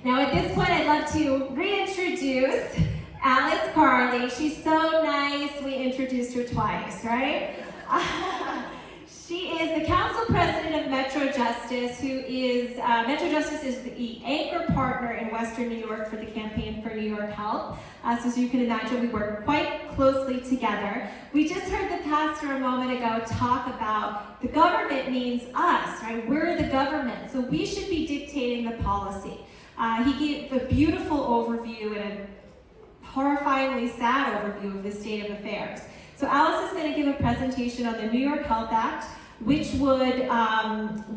Now at this point, I'd love to reintroduce Alice Carli. She's so nice, we introduced her twice, right? She is the Council President of Metro Justice, Metro Justice is the anchor partner in Western New York for the Campaign for New York Health. So as you can imagine, we work quite closely together. We just heard the pastor a moment ago talk about the government means us, right? We're the government, so we should be dictating the policy. He gave a beautiful overview and a horrifyingly sad overview of the state of affairs. So Alice is going to give a presentation on the New York Health Act, which would,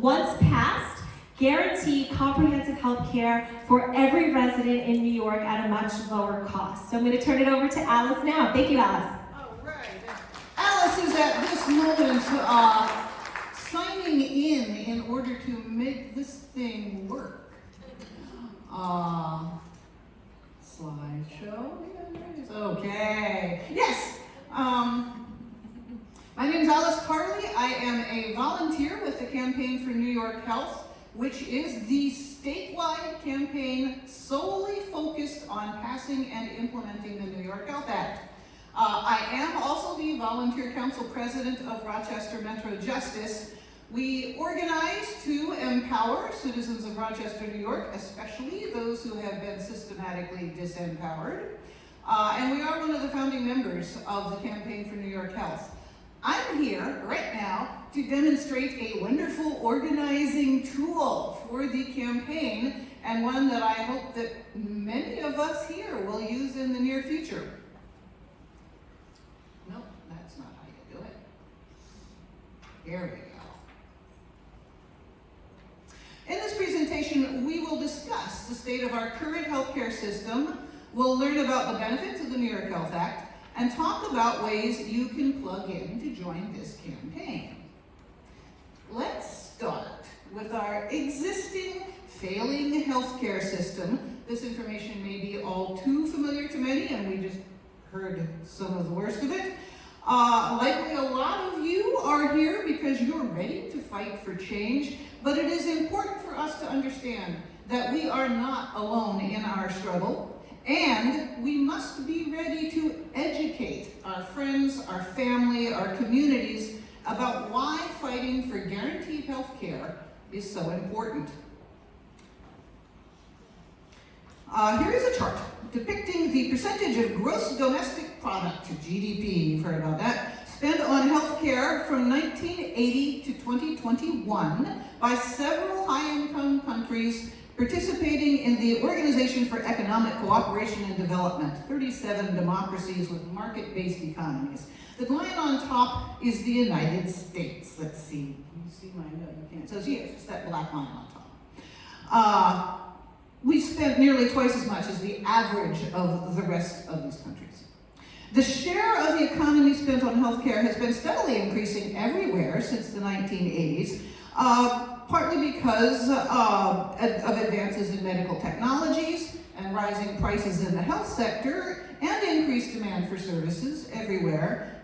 once passed, guarantee comprehensive health care for every resident in New York at a much lower cost. So I'm going to turn it over to Alice now. Thank you, Alice. All right. Alice is at this moment signing in order to make this thing work. Slideshow. Okay. Yes. My name is Alice Carli. I am a volunteer with the Campaign for New York Health, which is the statewide campaign solely focused on passing and implementing the New York Health Act. I am also the volunteer council president of Rochester Metro Justice. We organize to empower citizens of Rochester, New York, especially those who have been systematically disempowered. And we are one of the founding members of the Campaign for New York Health. I'm here right now to demonstrate a wonderful organizing tool for the campaign, and one that I hope that many of us here will use in the near future. Nope, that's not how you do it. Here we go. In this presentation, we will discuss the state of our current healthcare system. We'll learn about the benefits of the New York Health Act and talk about ways you can plug in to join this campaign. Let's start with our existing failing healthcare system. This information may be all too familiar to many, and we just heard some of the worst of it. Likely a lot of you are here because you're ready to fight for change, but it is important for us to understand that we are not alone in our struggle, and we must be ready to educate our friends, our family, our communities about why fighting for guaranteed health care is so important. Here is a chart depicting the percentage of gross domestic product, GDP, you've heard about that, spent on health care from 1980 to 2021 by several high-income countries participating in the Organization for Economic Cooperation and Development, 37 democracies with market-based economies. The line on top is the United States. Let's see. You see my note? You can't. So yes, it's that black line on top. We spent nearly twice as much as the average of the rest of these countries. The share of the economy spent on healthcare has been steadily increasing everywhere since the 1980s, partly because of advances in medical technologies and rising prices in the health sector and increased demand for services everywhere.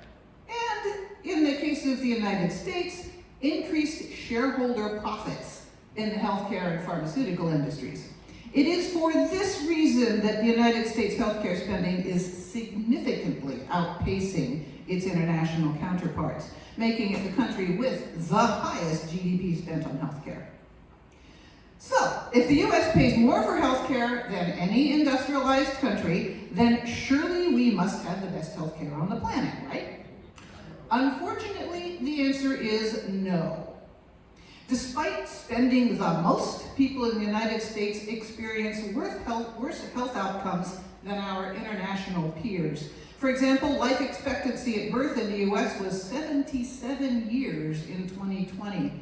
And in the case of the United States, increased shareholder profits in the healthcare and pharmaceutical industries. It is for this reason that the United States healthcare spending is significantly outpacing its international counterparts, making it the country with the highest GDP spent on healthcare. So, if the US pays more for healthcare than any industrialized country, then surely we must have the best healthcare on the planet, right? Unfortunately, the answer is no. Despite spending the most, people in the United States experience worse health outcomes than our international peers. For example, life expectancy at birth in the US was 77 years in 2020,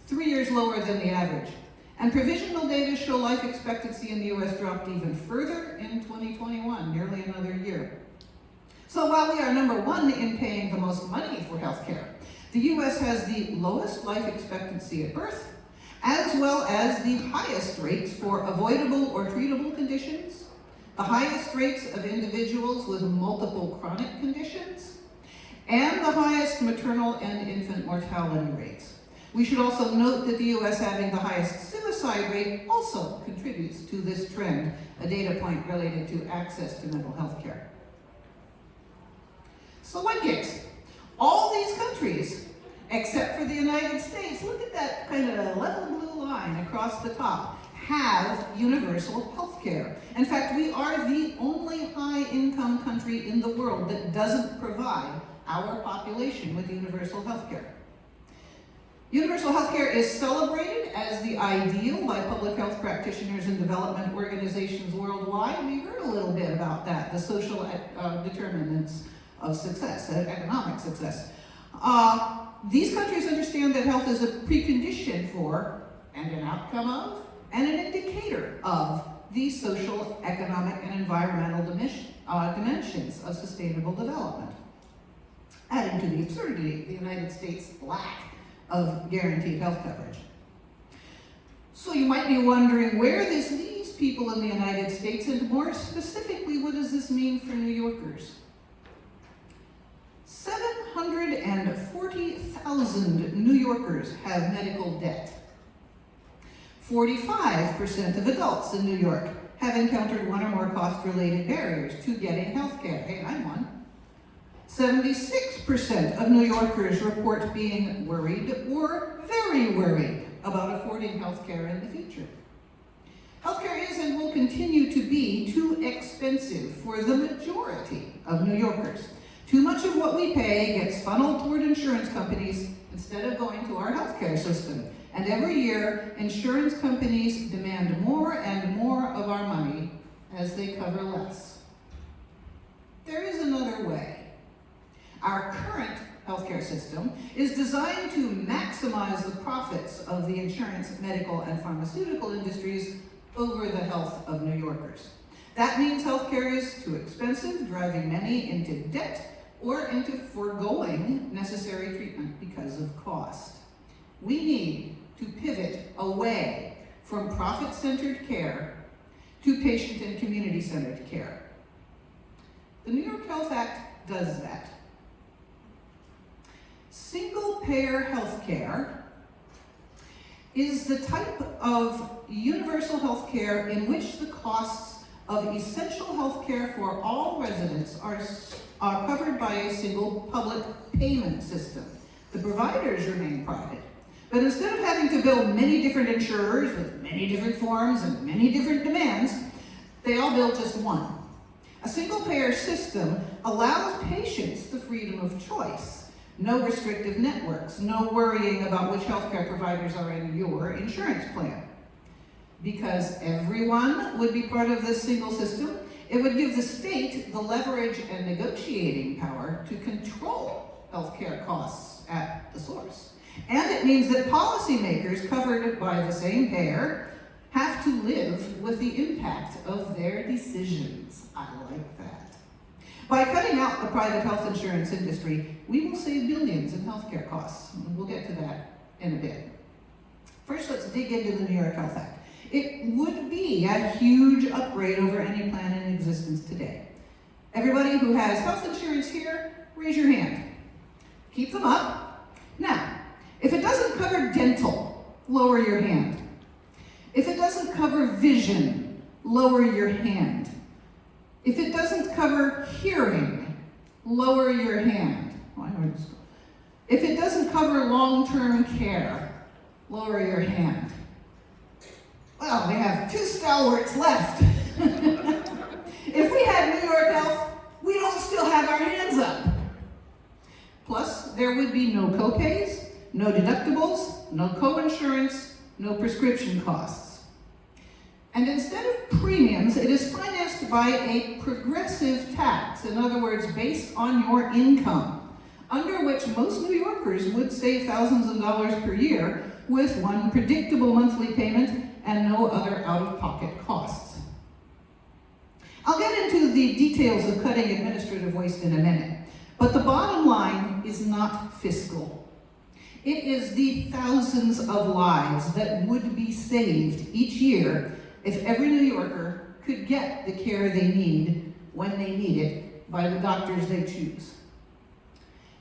3 years lower than the average. And provisional data show life expectancy in the US dropped even further in 2021, nearly another year. So while we are number one in paying the most money for healthcare, the US has the lowest life expectancy at birth, as well as the highest rates for avoidable or treatable conditions, the highest rates of individuals with multiple chronic conditions, and the highest maternal and infant mortality rates. We should also note that the US having the highest suicide rate also contributes to this trend, a data point related to access to mental health care. So what gives? All these countries, except for the United States, look at that kind of level blue line across the top, have universal health care. In fact, we are the only high-income country in the world that doesn't provide our population with universal health care. Universal health care is celebrated as the ideal by public health practitioners and development organizations worldwide. We heard a little bit about that, the social determinants of success, economic success. These countries understand that health is a precondition for, and an outcome of, and an indicator of the social, economic, and environmental dimensions of sustainable development. Adding to the absurdity of the United States' lack of guaranteed health coverage. So you might be wondering where this leaves people in the United States, and more specifically, what does this mean for New Yorkers? 740,000 New Yorkers have medical debt. 45% of adults in New York have encountered one or more cost-related barriers to getting health care. Hey, I'm one. 76% of New Yorkers report being worried or very worried about affording health care in the future. Healthcare is and will continue to be too expensive for the majority of New Yorkers. Too much of what we pay gets funneled toward insurance companies instead of going to our healthcare system. And every year, insurance companies demand more and more of our money as they cover less. There is another way. Our current healthcare system is designed to maximize the profits of the insurance, medical, and pharmaceutical industries over the health of New Yorkers. That means healthcare is too expensive, driving many into debt or into foregoing necessary treatment because of cost. We need to pivot away from profit-centered care to patient and community-centered care. The New York Health Act does that. Single-payer health care is the type of universal health care in which the costs of essential health care for all residents are covered by a single public payment system. The providers remain private, but instead of having to bill many different insurers with many different forms and many different demands, they all bill just one. A single-payer system allows patients the freedom of choice. No restrictive networks, no worrying about which healthcare providers are in your insurance plan. Because everyone would be part of this single system, it would give the state the leverage and negotiating power to control healthcare costs at the source. And it means that policymakers covered by the same payer have to live with the impact of their decisions. I like that. By cutting out the private health insurance industry, we will save billions in healthcare costs. We'll get to that in a bit. First, let's dig into the New York Health Act. It would be a huge upgrade over any plan in existence today. Everybody who has health insurance here, raise your hand. Keep them up. Now, if it doesn't cover dental, lower your hand. If it doesn't cover vision, lower your hand. If it doesn't cover hearing, lower your hand. If it doesn't cover long-term care, lower your hand. Well, we have two stalwarts left. If we had New York Health, we don't still have our hands up. Plus, there would be no co-pays, no deductibles, no co-insurance, no prescription costs. And instead of premiums, it is financed by a progressive tax, in other words, based on your income, under which most New Yorkers would save thousands of dollars per year with one predictable monthly payment and no other out-of-pocket costs. I'll get into the details of cutting administrative waste in a minute, but the bottom line is not fiscal. It is the thousands of lives that would be saved each year if every New Yorker could get the care they need when they need it by the doctors they choose.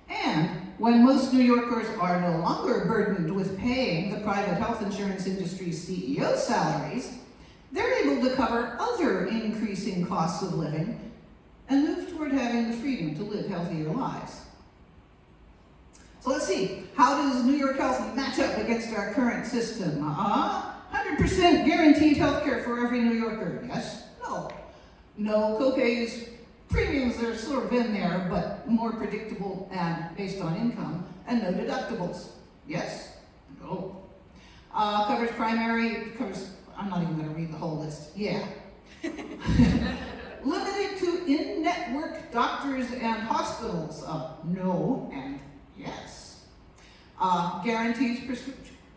And when most New Yorkers are no longer burdened with paying the private health insurance industry's CEO salaries, they're able to cover other increasing costs of living and move toward having the freedom to live healthier lives. So let's see, how does New York Health match up against our current system? 100% guaranteed health care for every New Yorker, yes? No. No copays, premiums are sort of in there, but more predictable and based on income, and no deductibles, yes? No. Covers, I'm not even gonna read the whole list, yeah. Limited to in-network doctors and hospitals, no and yes. Guarantees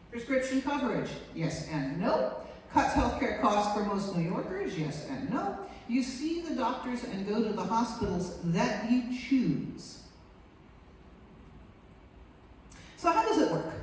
prescription coverage, yes and no. Cuts healthcare costs for most New Yorkers, yes and no. You see the doctors and go to the hospitals that you choose. So how does it work?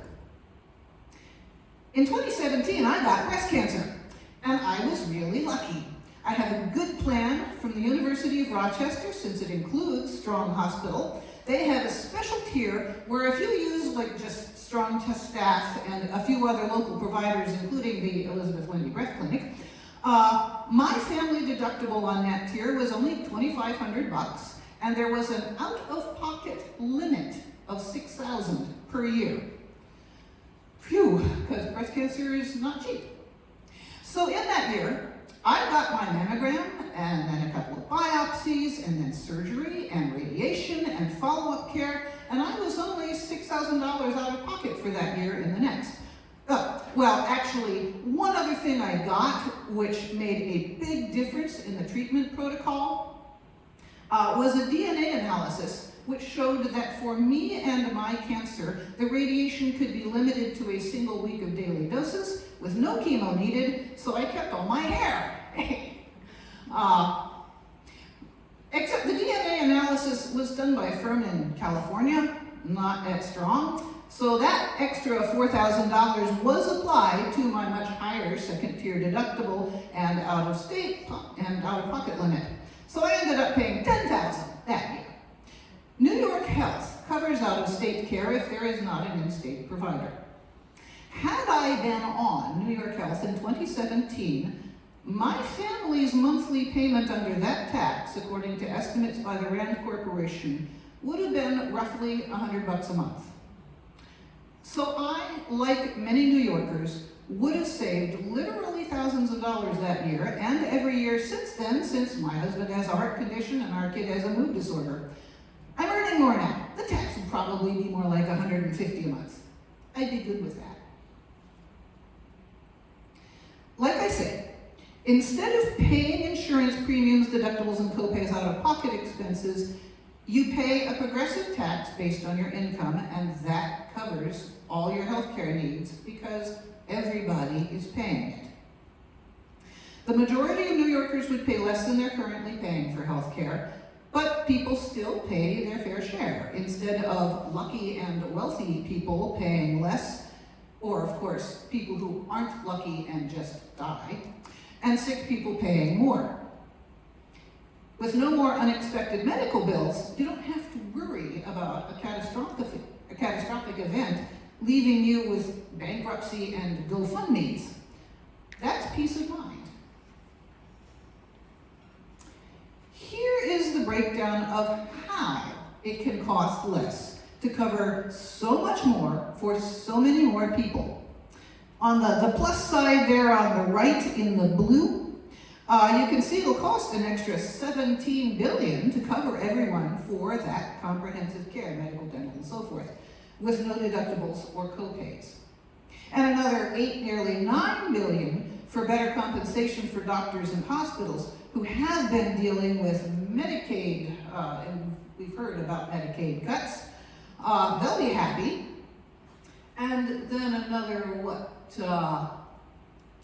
In 2017, I got breast cancer, and I was really lucky. I have a good plan from the University of Rochester, since it includes Strong Hospital. They have a special tier where if you use just Strong staff and a few other local providers, including the Elizabeth Wendy Breast Clinic, my family deductible on that tier was only $2,500, and there was an out-of-pocket limit of $6,000 per year. Phew, because breast cancer is not cheap. So in that year, I got my mammogram, and then a couple of biopsies, and then surgery, and radiation, and follow-up care, and I was only $6,000 out of pocket for that year and the next. Well, actually, one other thing I got, which made a big difference in the treatment protocol, was a DNA analysis, which showed that for me and my cancer, the radiation could be limited to a single week of daily doses, with no chemo needed, so I kept all my hair. Except the DNA analysis was done by a firm in California, not at Strong, so that extra $4,000 was applied to my much higher second-tier deductible and out-of-pocket limit. So I ended up paying $10,000 that year. New York Health covers out-of-state care if there is not an in-state provider. Had I been on New York Health in 2017, my family's monthly payment under that tax, according to estimates by the Rand Corporation, would have been roughly $100 a month. So I, like many New Yorkers, would have saved literally thousands of dollars that year, and every year since then, since my husband has a heart condition and our kid has a mood disorder. I'm earning more now. The tax would probably be more like $150 a month. I'd be good with that. Like I said, instead of paying insurance premiums, deductibles, and copays out-of-pocket expenses, you pay a progressive tax based on your income, and that covers all your healthcare needs because everybody is paying it. The majority of New Yorkers would pay less than they're currently paying for healthcare, but people still pay their fair share, instead of lucky and wealthy people paying less, or of course, people who aren't lucky and just die, and sick people paying more. With no more unexpected medical bills, you don't have to worry about a catastrophic event leaving you with bankruptcy and GoFundMes. That's peace of mind. Here is the breakdown of how it can cost less to cover so much more for so many more people. On the plus side there on the right in the blue, you can see it'll cost an extra $17 billion to cover everyone for that comprehensive care, medical, dental, and so forth, with no deductibles or copays. And another nearly $9 billion for better compensation for doctors and hospitals who have been dealing with Medicaid, and we've heard about Medicaid cuts. They'll be happy. And then another,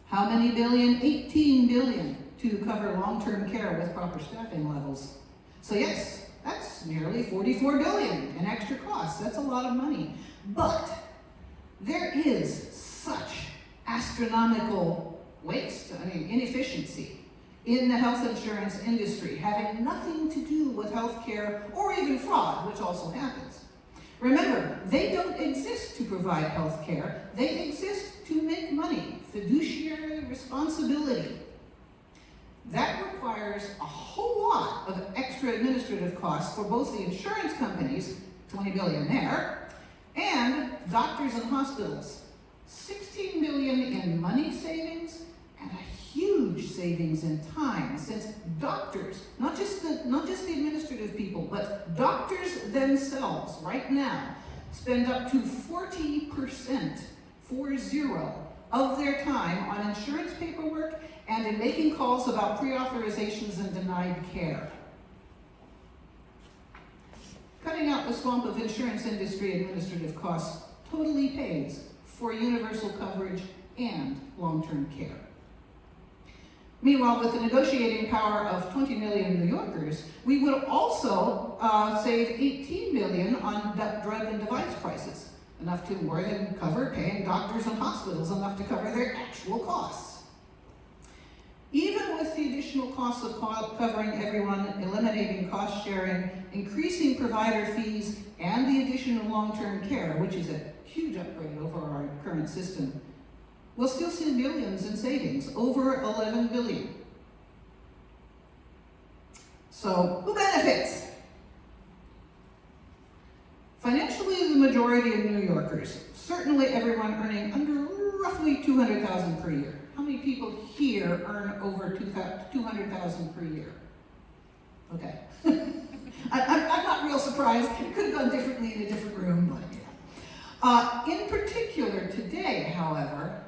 how many billion? $18 billion to cover long-term care with proper staffing levels. So yes, that's nearly $44 billion in extra costs. That's a lot of money. But there is such astronomical waste, inefficiency in the health insurance industry, having nothing to do with healthcare or even fraud, which also happens. Remember, they don't exist to provide health care. They exist to make money, fiduciary responsibility. That requires a whole lot of extra administrative costs for both the insurance companies, $20 billion there, and doctors and hospitals. $16 billion in money savings and a huge savings in time, since doctors, not just the administrative people, but doctors themselves right now spend up to 40%, 40, of their time on insurance paperwork and in making calls about pre-authorizations and denied care. Cutting out the swamp of insurance industry administrative costs totally pays for universal coverage and long-term care. Meanwhile, with the negotiating power of 20 million New Yorkers, we would also save $18 billion on drug and device prices, enough to more than cover paying doctors and hospitals, enough to cover their actual costs. Even with the additional costs of covering everyone, eliminating cost sharing, increasing provider fees, and the addition of long-term care, which is a huge upgrade over our current system, we'll still see millions in savings, over 11 billion. So, who benefits? Financially, the majority of New Yorkers, certainly everyone earning under roughly $200,000 per year. How many people here earn over $200,000 per year? Okay. I'm not real surprised. It could have gone differently in a different room, but yeah. In particular today, however,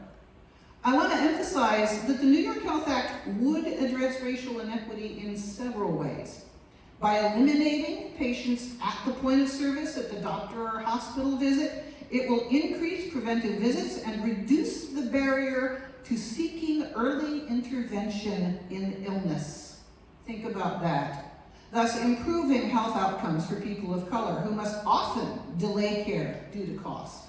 I want to emphasize that the New York Health Act would address racial inequity in several ways. By eliminating patients at the point of service at the doctor or hospital visit, it will increase preventive visits and reduce the barrier to seeking early intervention in illness. Think about that. Thus improving health outcomes for people of color who must often delay care due to cost.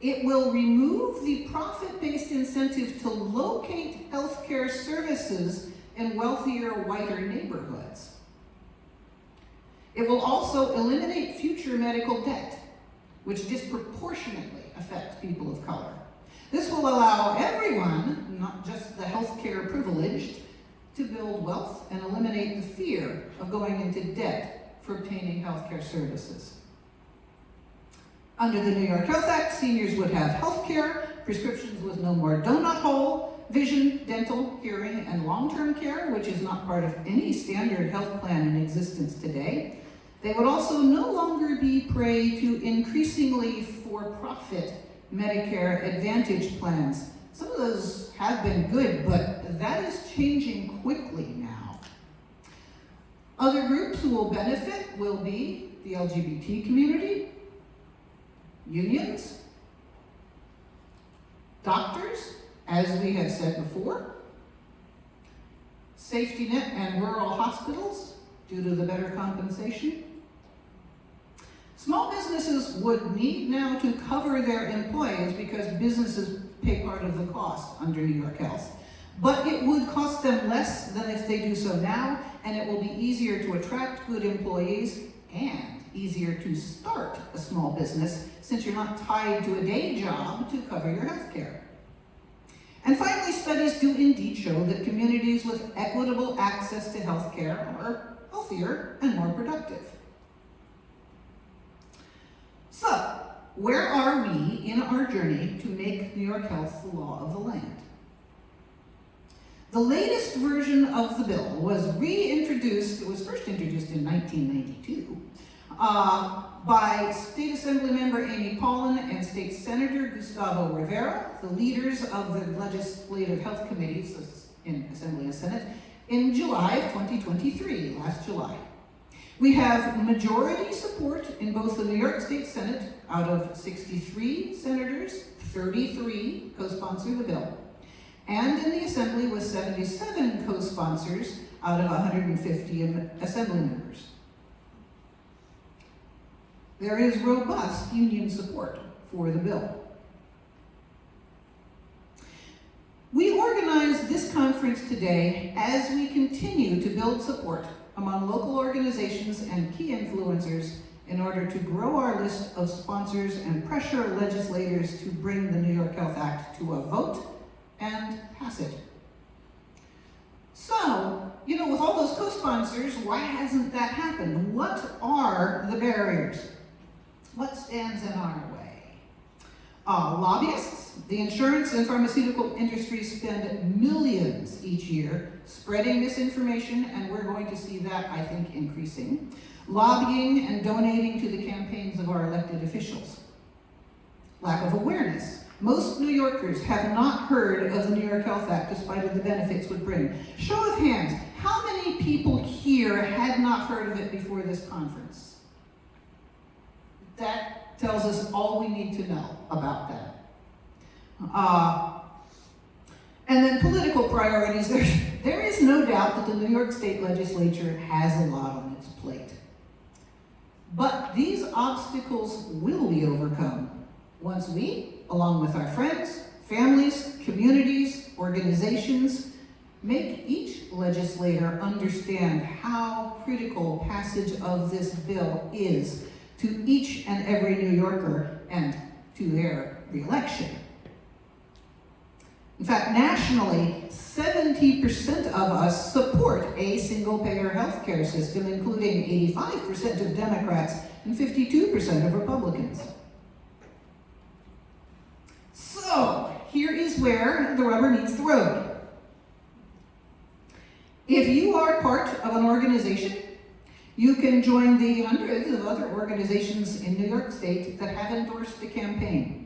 It will remove the profit-based incentive to locate healthcare services in wealthier, whiter neighborhoods. It will also eliminate future medical debt, which disproportionately affects people of color. This will allow everyone, not just the healthcare privileged, to build wealth and eliminate the fear of going into debt for obtaining healthcare services. Under the New York Health Act, seniors would have health care, prescriptions with no more donut hole, vision, dental, hearing, and long-term care, which is not part of any standard health plan in existence today. They would also no longer be prey to increasingly for-profit Medicare Advantage plans. Some of those have been good, but that is changing quickly now. Other groups who will benefit will be the LGBT community, unions, doctors, as we have said before, safety net and rural hospitals due to the better compensation. Small businesses would need now to cover their employees because businesses pay part of the cost under New York Health. But it would cost them less than if they do so now, and it will be easier to attract good employees and easier to start a small business since you're not tied to a day job to cover your health care. And finally, studies do indeed show that communities with equitable access to health care are healthier and more productive. So, where are we in our journey to make New York Health the law of the land? The latest version of the bill was reintroduced, it was first introduced in 1992, by State Assembly Member Amy Paulin and State Senator Gustavo Rivera, the leaders of the legislative health committees in Assembly and Senate, in July of 2023, last July. We have majority support in both the New York State Senate. Out of 63 senators, 33 co-sponsor the bill. And in the Assembly with 77 co-sponsors out of 150 Assembly members. There is robust union support for the bill. We organized this conference today as we continue to build support among local organizations and key influencers in order to grow our list of sponsors and pressure legislators to bring the New York Health Act to a vote and pass it. So, with all those co-sponsors, why hasn't that happened? What are the barriers? What stands in our way? Lobbyists. The insurance and pharmaceutical industries spend millions each year spreading misinformation, and we're going to see that, I think, increasing. Lobbying and donating to the campaigns of our elected officials. Lack of awareness. Most New Yorkers have not heard of the New York Health Act despite of the benefits it would bring. Show of hands, how many people here had not heard of it before this conference? That tells us all we need to know about that. And then political priorities. There is no doubt that the New York State Legislature has a lot on its plate. But these obstacles will be overcome once we, along with our friends, families, communities, organizations, make each legislator understand how critical passage of this bill is to each and every New Yorker and to their reelection. In fact, nationally, 70% of us support a single-payer healthcare system, including 85% of Democrats and 52% of Republicans. So, here is where the rubber meets the road. If you are part of an organization, you can join the hundreds of other organizations in New York State that have endorsed the campaign.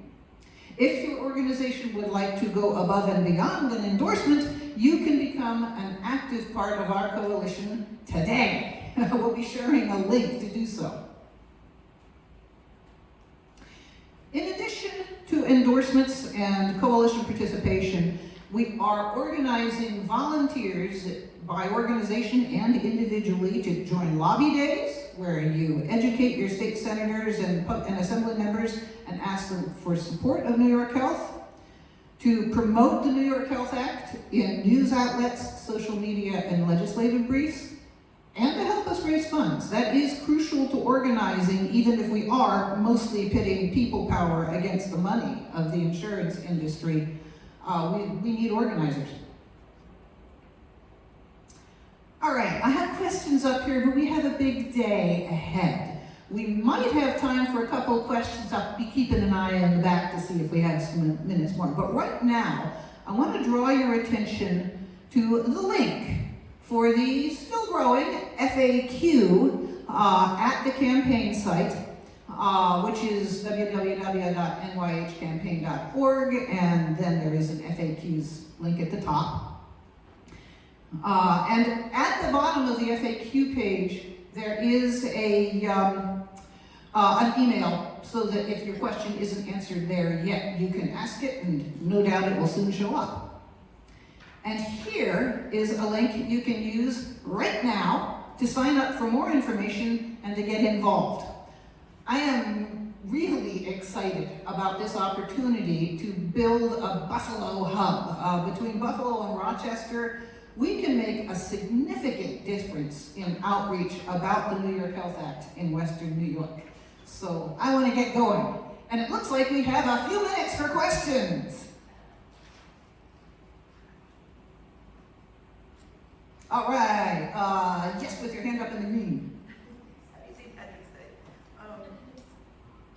If your organization would like to go above and beyond an endorsement, you can become an active part of our coalition today. We'll be sharing a link to do so. In addition to endorsements and coalition participation, we are organizing volunteers by organization and individually to join lobby days, where you educate your state senators and assembly members and ask them for support of New York Health, to promote the New York Health Act in news outlets, social media, and legislative briefs, and to help us raise funds. That is crucial to organizing, even if we are mostly pitting people power against the money of the insurance industry. We need organizers. All right, I have questions up here, but we have a big day ahead. We might have time for a couple of questions. I'll be keeping an eye on the back to see if we have some minutes more. But right now, I want to draw your attention to the link for the still growing FAQ at the campaign site, which is www.nyhcampaign.org, and then there is an FAQs link at the top. And at the bottom of the FAQ page, there is an email, so that if your question isn't answered there yet, you can ask it, and no doubt it will soon show up. And here is a link you can use right now to sign up for more information and to get involved. I am really excited about this opportunity to build a Buffalo hub. Between Buffalo and Rochester, we can make a significant difference in outreach about the New York Health Act in Western New York. So I want to get going. And it looks like we have a few minutes for questions. All right, yes, with your hand up in the green. Happy St. Patrick's Day.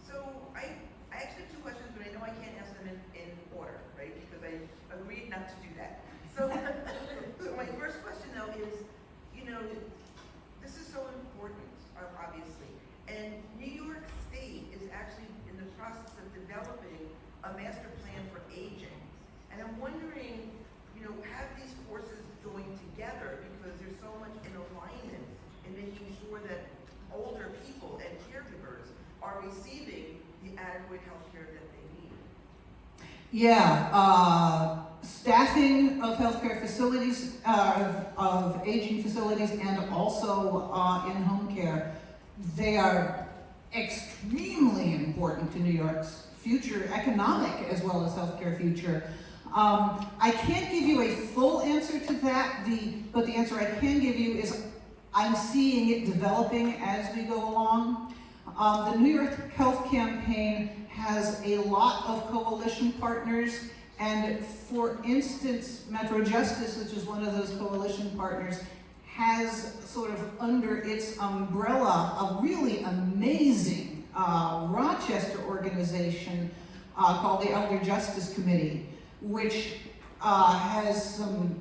So I actually have two questions, but I know I can't ask them in order, right? Because I agreed not to do that. So, so my first question though is, this is so important, obviously. And New York State is actually in the process of developing a master plan for aging. And I'm wondering, have these forces joined together, because there's so much in alignment in making sure that older people and caregivers are receiving the adequate health care that they need. Yeah, staffing of healthcare facilities, of aging facilities, and also in-home care, they are extremely important to New York's future, economic as well as healthcare future. I can't give you a full answer to that, but the answer I can give you is I'm seeing it developing as we go along. The New York Health Campaign has a lot of coalition partners, and for instance, Metro Justice, which is one of those coalition partners, has sort of under its umbrella a really amazing Rochester organization called the Elder Justice Committee, which has some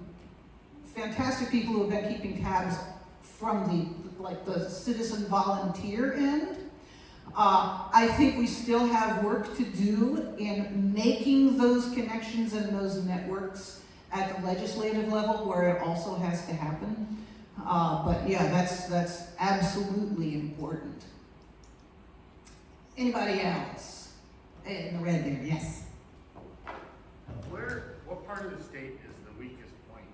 fantastic people who have been keeping tabs from the citizen volunteer end. I think we still have work to do in making those connections and those networks at the legislative level where it also has to happen. But yeah, that's absolutely important. Anybody else? In the red there, yes. What part of the state is the weakest point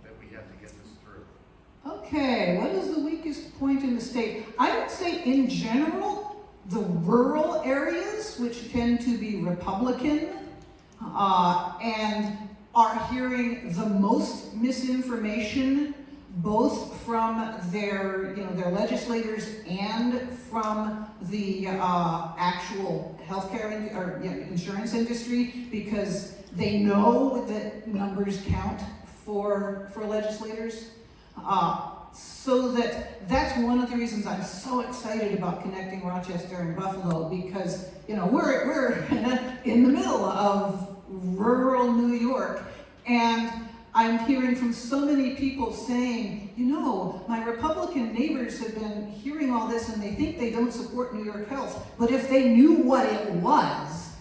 that we have to get this through? Okay, what is the weakest point in the state? I would say in general, the rural areas, which tend to be Republican, and are hearing the most misinformation, both from their legislators and from the actual healthcare insurance industry, because they know that numbers count for legislators. So that's one of the reasons I'm so excited about connecting Rochester and Buffalo, because we're in the middle of rural New York, and I'm hearing from so many people saying, my Republican neighbors have been hearing all this and they think they don't support New York Health, but if they knew what it was,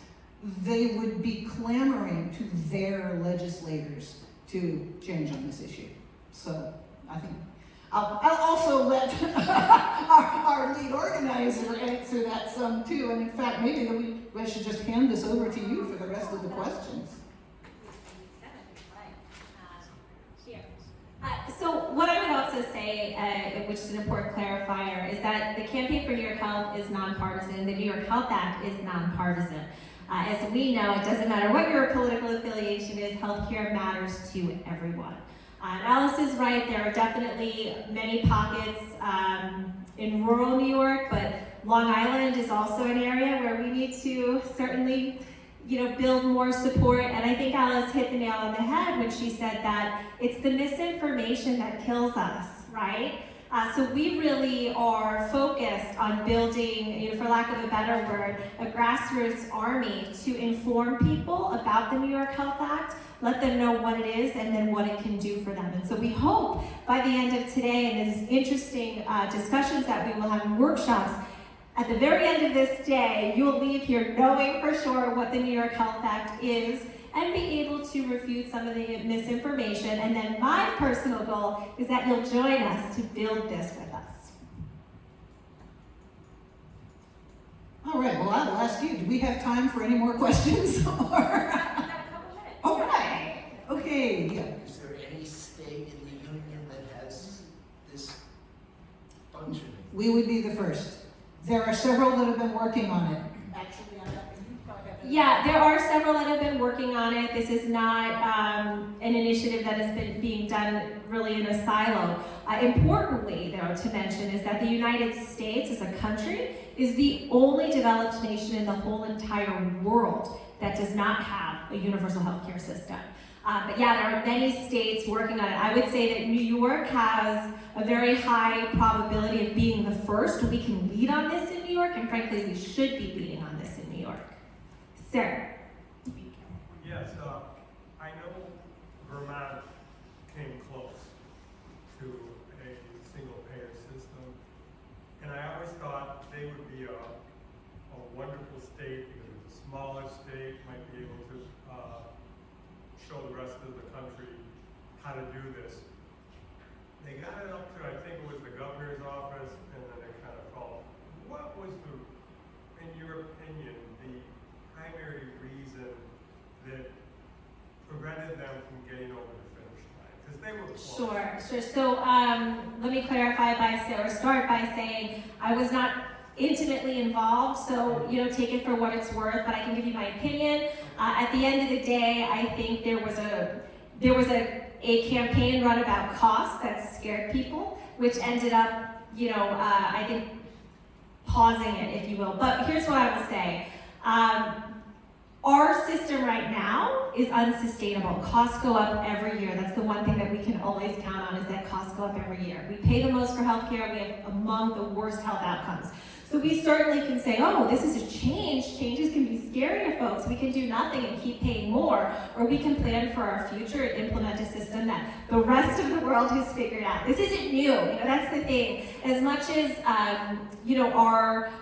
they would be clamoring to their legislators to change on this issue. So I think I'll also let our lead organizer answer that some too. And in fact, maybe we should just hand this over to you for the rest of the questions. So what I would also say, which is an important clarifier, is that the Campaign for New York Health is nonpartisan. The New York Health Act is nonpartisan. As we know, it doesn't matter what your political affiliation is, healthcare matters to everyone. Alice is right, there are definitely many pockets in rural New York, but Long Island is also an area where we need to certainly build more support. And I think Alice hit the nail on the head when she said that it's the misinformation that kills us, right? So we really are focused on building, for lack of a better word, a grassroots army to inform people about the New York Health Act, let them know what it is and then what it can do for them. And so we hope by the end of today and these interesting discussions that we will have in workshops, at the very end of this day, you will leave here knowing for sure what the New York Health Act is and be able to refute some of the misinformation. And then my personal goal is that you'll join us to build this with us. All right, well, I'll ask you, do we have time for any more questions? All right, okay. Yeah. Is there any state in the union that has this functioning? We would be the first. There are several that have been working on it. Actually, yeah, there are several that have been working on it. This is not an initiative that has been being done really in a silo. Importantly, though, to mention is that the United States as a country is the only developed nation in the whole entire world that does not have a universal healthcare system. But yeah, there are many states working on it. I would say that New York has a very high probability of being the first. We can lead on this in New York, and frankly, we should be leading on this in New York. Sir. Yes, I know Vermont came close to a single-payer system, and I always thought they would be a wonderful state because it's a smaller state, might be able to show the rest of the country how to do this. They got it up to, I think it was the governor's office, and then they kind of called. What was in your opinion, the primary reason that prevented them from getting over the finish line? Because they were close. Sure. So let me clarify start by saying I was not intimately involved, so take it for what it's worth, but I can give you my opinion. At the end of the day, I think there was a campaign run about cost that scared people, which ended up, I think pausing it, if you will. But here's what I would say. Our system right now is unsustainable. Costs go up every year. That's the one thing that we can always count on, is that costs go up every year. We pay the most for healthcare. We have among the worst health outcomes. So we certainly can say, oh, this is a change. Changes can be scary to folks. We can do nothing and keep paying more. Or we can plan for our future and implement a system that the rest of the world has figured out. This isn't new. That's the thing. As much as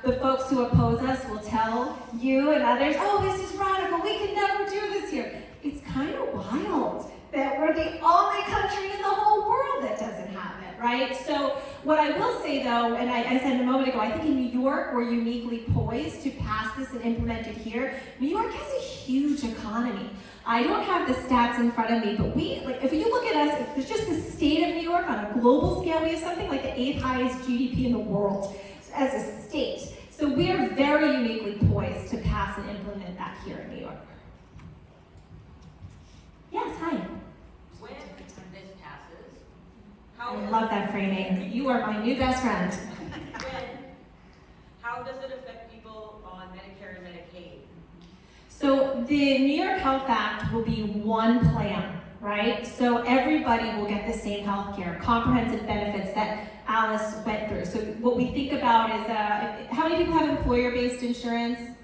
the folks who oppose us will tell you and others, oh, this is radical. We can never do this here. It's kind of wild that we're the only country in the whole world that doesn't have it, right? So what I will say though, and I said a moment ago, I think in New York we're uniquely poised to pass this and implement it here. New York has a huge economy. I don't have the stats in front of me, but if you look at us, if it's just the state of New York on a global scale, we have something like the 8th highest GDP in the world as a state. So we are very uniquely poised to pass and implement that here in New York. Yes, hi. When this passes, I love that framing. You are my new best friend. how does it affect people on Medicare and Medicaid? So the New York Health Act will be one plan, right? So everybody will get the same health care, comprehensive benefits that Alice went through. So what we think about is, how many people have employer-based insurance?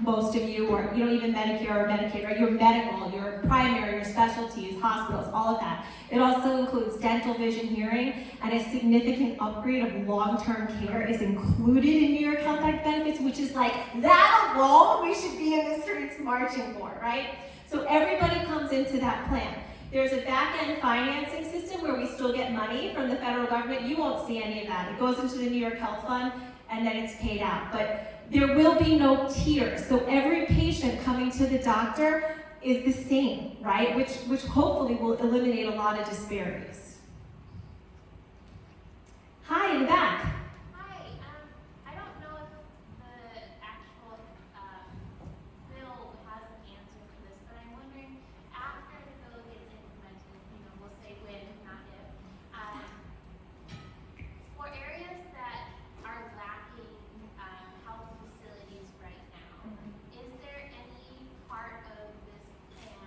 Most of you, or even Medicare or Medicaid, right? Your medical, your primary, your specialties, hospitals, all of that. It also includes dental, vision, hearing, and a significant upgrade of long-term care is included in New York Health Act benefits, which is like, that alone we should be in the streets marching for, right? So everybody comes into that plan. There's a back-end financing system where we still get money from the federal government. You won't see any of that. It goes into the New York Health Fund, and then it's paid out. But there will be no tiers. So every patient coming to the doctor is the same, right? Which hopefully will eliminate a lot of disparities. Hi, in the back. Hi, I don't know if the actual bill has an answer for this, but I'm wondering, after the bill gets implemented, we'll say when, not if, for areas that are lacking health facilities right now, is there any part of this plan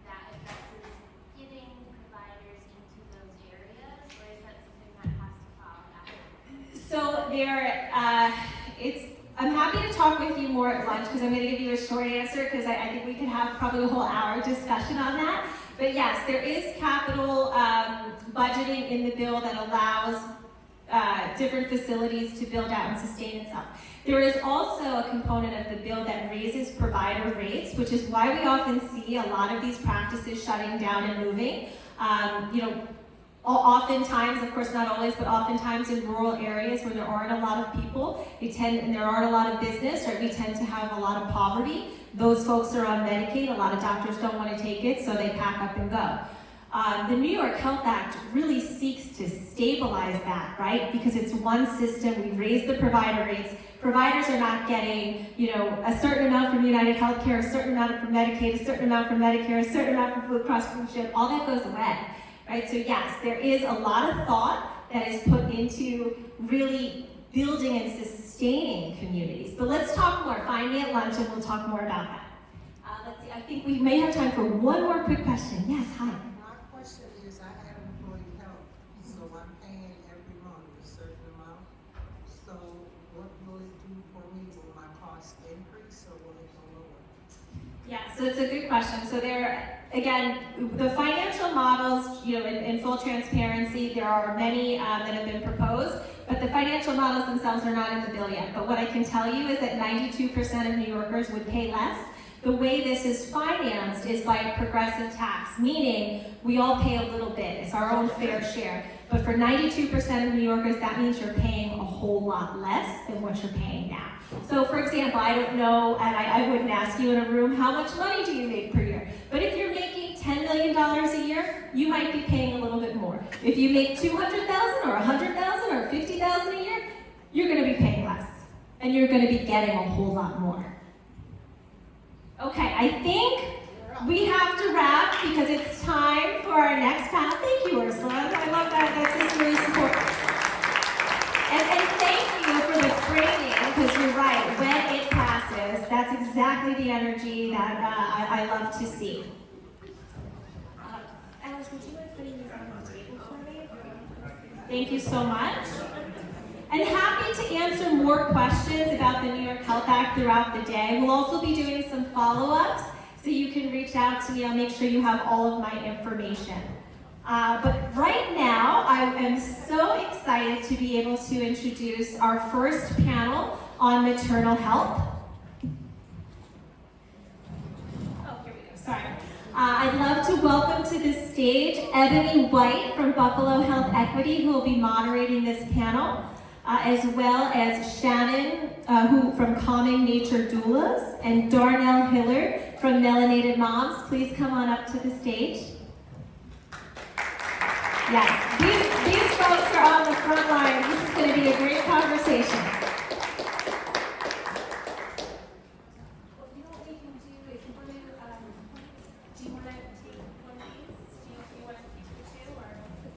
that addresses getting providers into those areas, or is that something that has to follow after? So I'm happy to talk with you more at lunch because I'm going to give you a short answer because I think we could have probably a whole hour discussion on that. But yes, there is capital budgeting in the bill that allows different facilities to build out and sustain itself. There is also a component of the bill that raises provider rates, which is why we often see a lot of these practices shutting down and moving. Oftentimes, of course not always, but oftentimes in rural areas where there aren't a lot of people, and there aren't a lot of business, right? We tend to have a lot of poverty. Those folks are on Medicaid. A lot of doctors don't want to take it, so they pack up and go. The New York Health Act really seeks to stabilize that, right? Because it's one system. We raise the provider rates. Providers are not getting, a certain amount from United Healthcare, a certain amount from Medicaid, a certain amount from Medicare, a certain amount from Blue Cross Blue Shield. All that goes away, right? So yes, there is a lot of thought that is put into really building and sustaining communities. But let's talk more. Find me at lunch and we'll talk more about that. Let's see. I think we may have time for one more quick question. Yes, hi. My question is, I have employee health, so I'm paying every month a certain amount. So what will it do for me? Will my cost increase or will it go lower? Yeah, so it's a good question. So again, the financial models, in full transparency, there are many that have been proposed, but the financial models themselves are not in the bill yet. But what I can tell you is that 92% of New Yorkers would pay less. The way this is financed is by a progressive tax, meaning we all pay a little bit. It's our own fair share. But for 92% of New Yorkers, that means you're paying a whole lot less than what you're paying now. So for example, I don't know, and I wouldn't ask you in a room, how much money do you make per year? But if you're making $10 million a year, you might be paying a little bit more. If you make $200,000 or $100,000 or $50,000 a year, you're gonna be paying less. And you're gonna be getting a whole lot more. Okay, I think we have to wrap because it's time for our next panel. Thank you, Ursula. I love that. That's just really supportive. And thank you for the exactly the energy that I love to see. Alice, would you mind putting these on the table for me? Thank you so much. And happy to answer more questions about the New York Health Act throughout the day. We'll also be doing some follow-ups, so you can reach out to me. I'll make sure you have all of my information. But right now, I am so excited to be able to introduce our first panel on maternal health. Oh, here we go, sorry. I'd love to welcome to the stage Ebony White from Buffalo Health Equity, who will be moderating this panel, as well as Shannon, who from Calming Nature Doulas, and Darnell Hillard from Melanated Moms. Please come on up to the stage. Yes, these folks are on the front lines. This is going to be a great conversation.